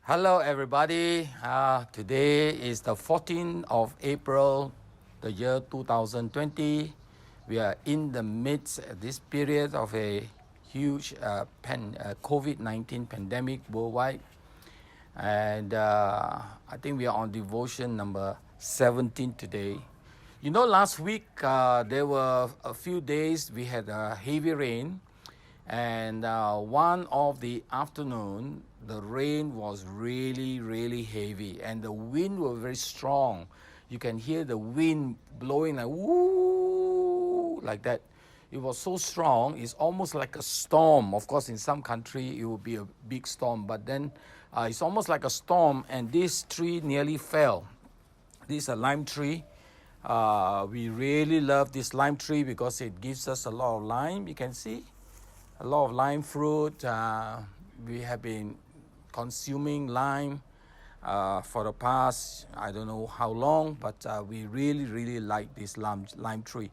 Hello everybody. Today is the 14th of April, the year 2020. We are in the midst of this period of a huge COVID-19 pandemic worldwide. And I think we are on devotion number 17 today. You know, last week there were a few days we had heavy rain. And one of the afternoon, the rain was really heavy and the wind was very strong. You can hear the wind blowing like woo, like that. It was so strong, it's almost like a storm. Of course, in some country, it would be a big storm, but then it's almost like a storm, and this tree nearly fell. This is a lime tree. We really love this lime tree because it gives us a lot of lime, you can see. A lot of lime fruit. We have been consuming lime for the past, I don't know how long, but we really like this lime tree.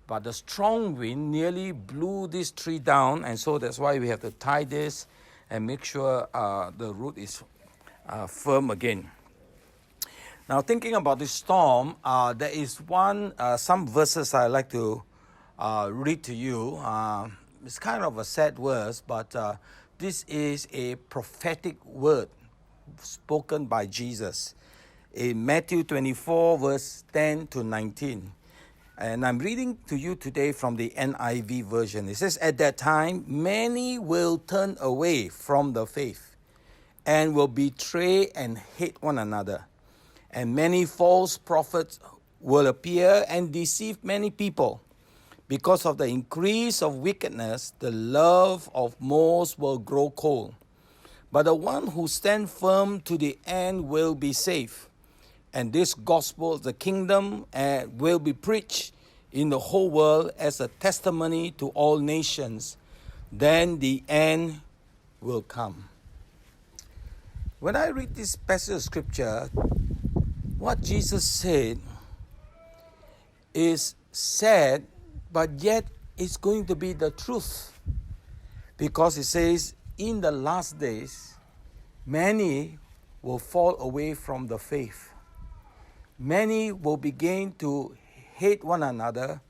But the strong wind nearly blew this tree down, and so that's why we have to tie this and make sure the root is firm again. Now, thinking about this storm, there is some verses I like to read to you. It's kind of a sad verse, but this is a prophetic word spoken by Jesus in Matthew 24, verse 10 to 19. And I'm reading to you today from the NIV version. It says, "At that time, many will turn away from the faith and will betray and hate one another. And many false prophets will appear and deceive many people. Because of the increase of wickedness, the love of most will grow cold. But the one who stands firm to the end will be saved. And this gospel, the kingdom, will be preached in the whole world as a testimony to all nations. Then the end will come." When I read this passage of scripture, what Jesus said is sad, but yet it's going to be the truth. Because it says, in the last days, many will fall away from the faith. Many will begin to hate one another,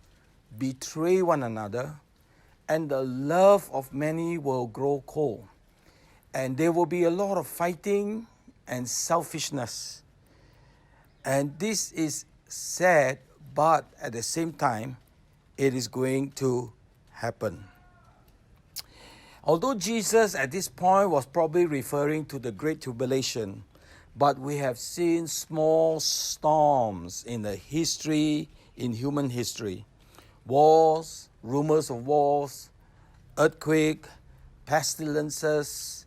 betray one another, and the love of many will grow cold. And there will be a lot of fighting and selfishness. And this is sad, but at the same time, it is going to happen. Although Jesus at this point was probably referring to the Great Tribulation, but we have seen small storms in human history. Wars, rumors of wars, earthquake, pestilences,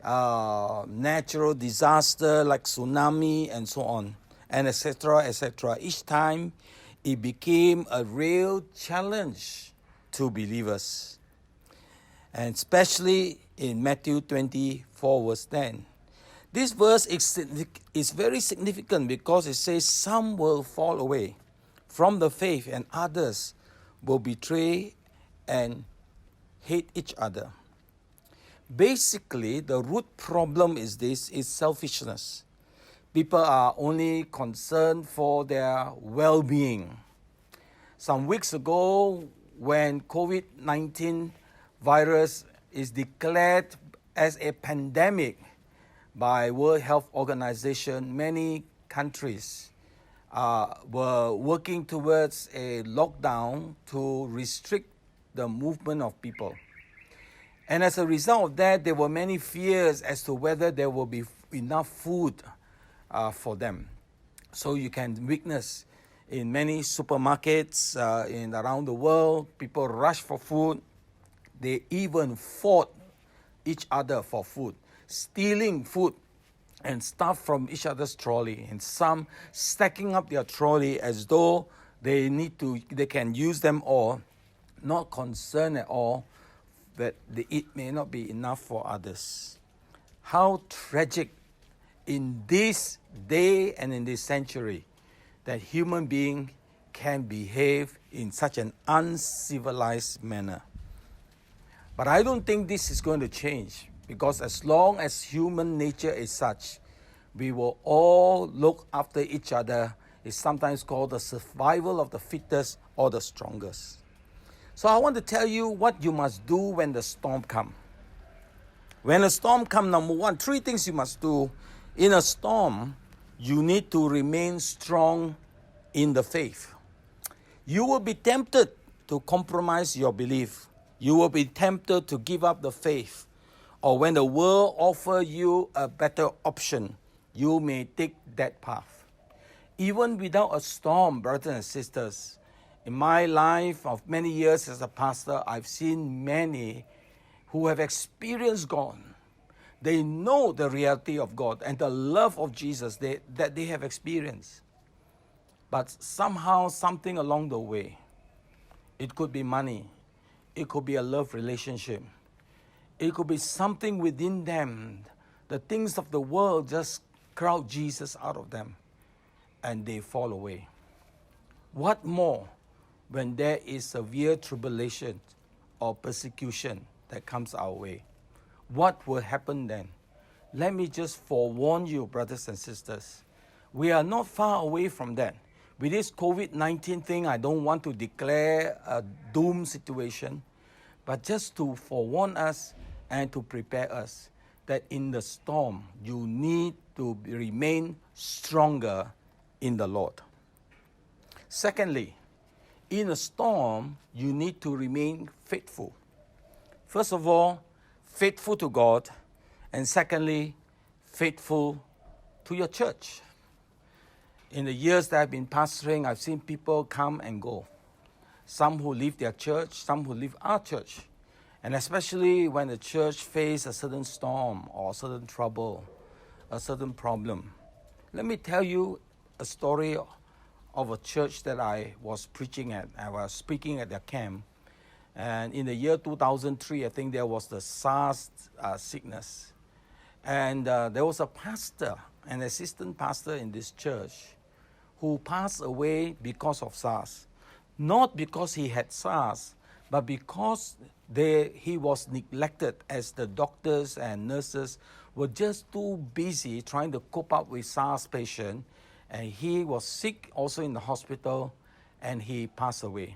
natural disaster like tsunami and so on, and etc. Each time it became a real challenge to believers. And especially in Matthew 24 verse 10. This verse is very significant because it says some will fall away from the faith and others will betray and hate each other. Basically, the root problem is selfishness. People are only concerned for their well-being. Some weeks ago, when COVID-19 virus is declared as a pandemic by World Health Organization, many countries were working towards a lockdown to restrict the movement of people. And as a result of that, there were many fears as to whether there will be enough food for them. So you can witness in many supermarkets around the world, people rush for food. They even fought each other for food, stealing food and stuff from each other's trolley, and some stacking up their trolley as though they can use them all, not concerned at all that it may not be enough for others. How tragic in this day and in this century that human beings can behave in such an uncivilized manner. But I don't think this is going to change Because as long as human nature is such, we will all look after each other. It's sometimes called the survival of the fittest or the strongest. So I want to tell you what you must do when the storm comes. When a storm comes, number one, three things you must do. In a storm, you need to remain strong in the faith. You will be tempted to compromise your belief. You will be tempted to give up the faith. Or when the world offers you a better option, you may take that path. Even without a storm, brothers and sisters, in my life of many years as a pastor, I've seen many who have experienced God. They know the reality of God and the love of Jesus that they have experienced. But somehow, something along the way, it could be money, it could be a love relationship, it could be something within them. The things of the world just crowd Jesus out of them and they fall away. What more when there is severe tribulation or persecution that comes our way? What will happen then? Let me just forewarn you, brothers and sisters. We are not far away from that. With this COVID-19 thing, I don't want to declare a doom situation, but just to forewarn us and to prepare us that in the storm, you need to remain stronger in the Lord. Secondly, in a storm, you need to remain faithful. First of all, faithful to God, and secondly, faithful to your church. In the years that I've been pastoring, I've seen people come and go. Some who leave their church, some who leave our church. And especially when the church faces a certain storm or a certain trouble, a certain problem. Let me tell you a story of a church that I was preaching at. I was speaking at their camp. And in the year 2003, I think there was the SARS sickness. And there was a pastor, an assistant pastor in this church, who passed away because of SARS. Not because he had SARS, but because he was neglected, as the doctors and nurses were just too busy trying to cope up with SARS patient, and he was sick also in the hospital, and he passed away.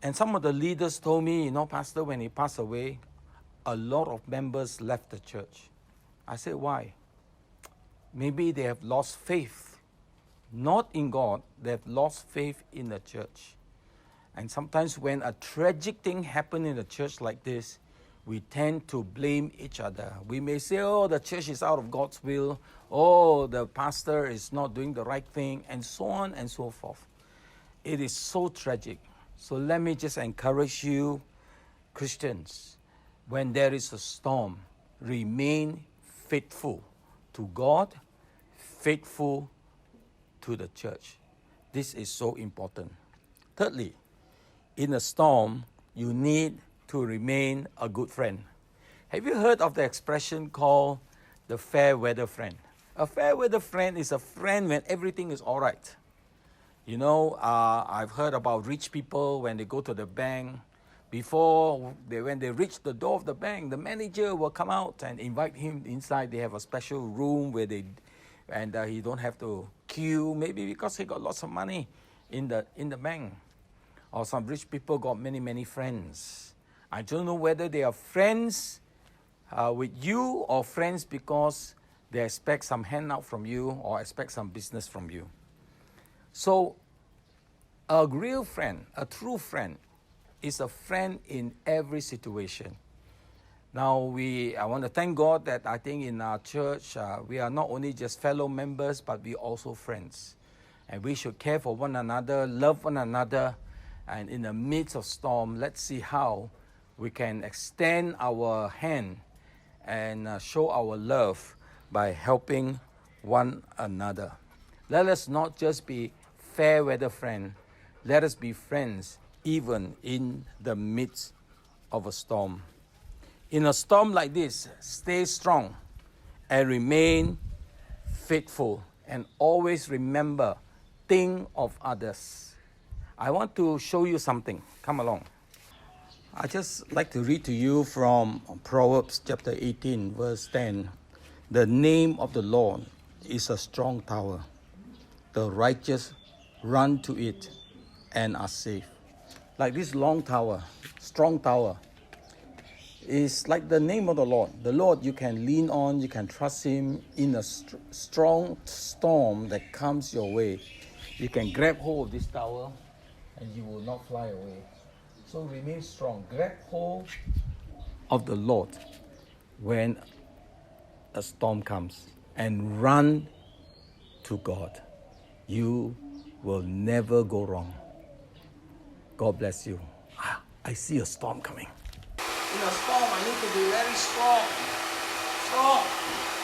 And some of the leaders told me, Pastor, when he passed away, a lot of members left the church. I said, why? Maybe they have lost faith, not in God, they have lost faith in the church. And sometimes when a tragic thing happens in the church like this, we tend to blame each other. We may say, the church is out of God's will. The pastor is not doing the right thing, and so on and so forth. It is so tragic. So let me just encourage you, Christians, when there is a storm, remain faithful to God, faithful to the church. This is so important. Thirdly, in a storm, you need to remain a good friend. Have you heard of the expression called the fair weather friend? A fair weather friend is a friend when everything is all right. I've heard about rich people when they go to the bank. When they reach the door of the bank, the manager will come out and invite him inside. They have a special room where he don't have to queue, maybe because he got lots of money in the bank. Or some rich people got many, many friends. I don't know whether they are friends with you or friends because they expect some handout from you or expect some business from you. So a real friend, a true friend, is a friend in every situation. Now, I want to thank God that I think in our church, we are not only just fellow members, but we also friends. And we should care for one another, love one another, and in the midst of storm, let's see how we can extend our hand and show our love by helping one another. Let us not just be fair weather friends. Let us be friends even in the midst of a storm. In a storm like this, stay strong and remain faithful, and always remember, think of others. I want to show you something. Come along. I just like to read to you from Proverbs chapter 18, verse 10. The name of the Lord is a strong tower. The righteous run to it and are safe. Like this long tower, strong tower, is like the name of the Lord. The Lord you can lean on, you can trust Him in a strong storm that comes your way. You can grab hold of this tower and you will not fly away. So remain strong. Grab hold of the Lord when a storm comes and run to God. You will never go wrong. God bless you. I see a storm coming. In a storm, I need to be very strong. Strong.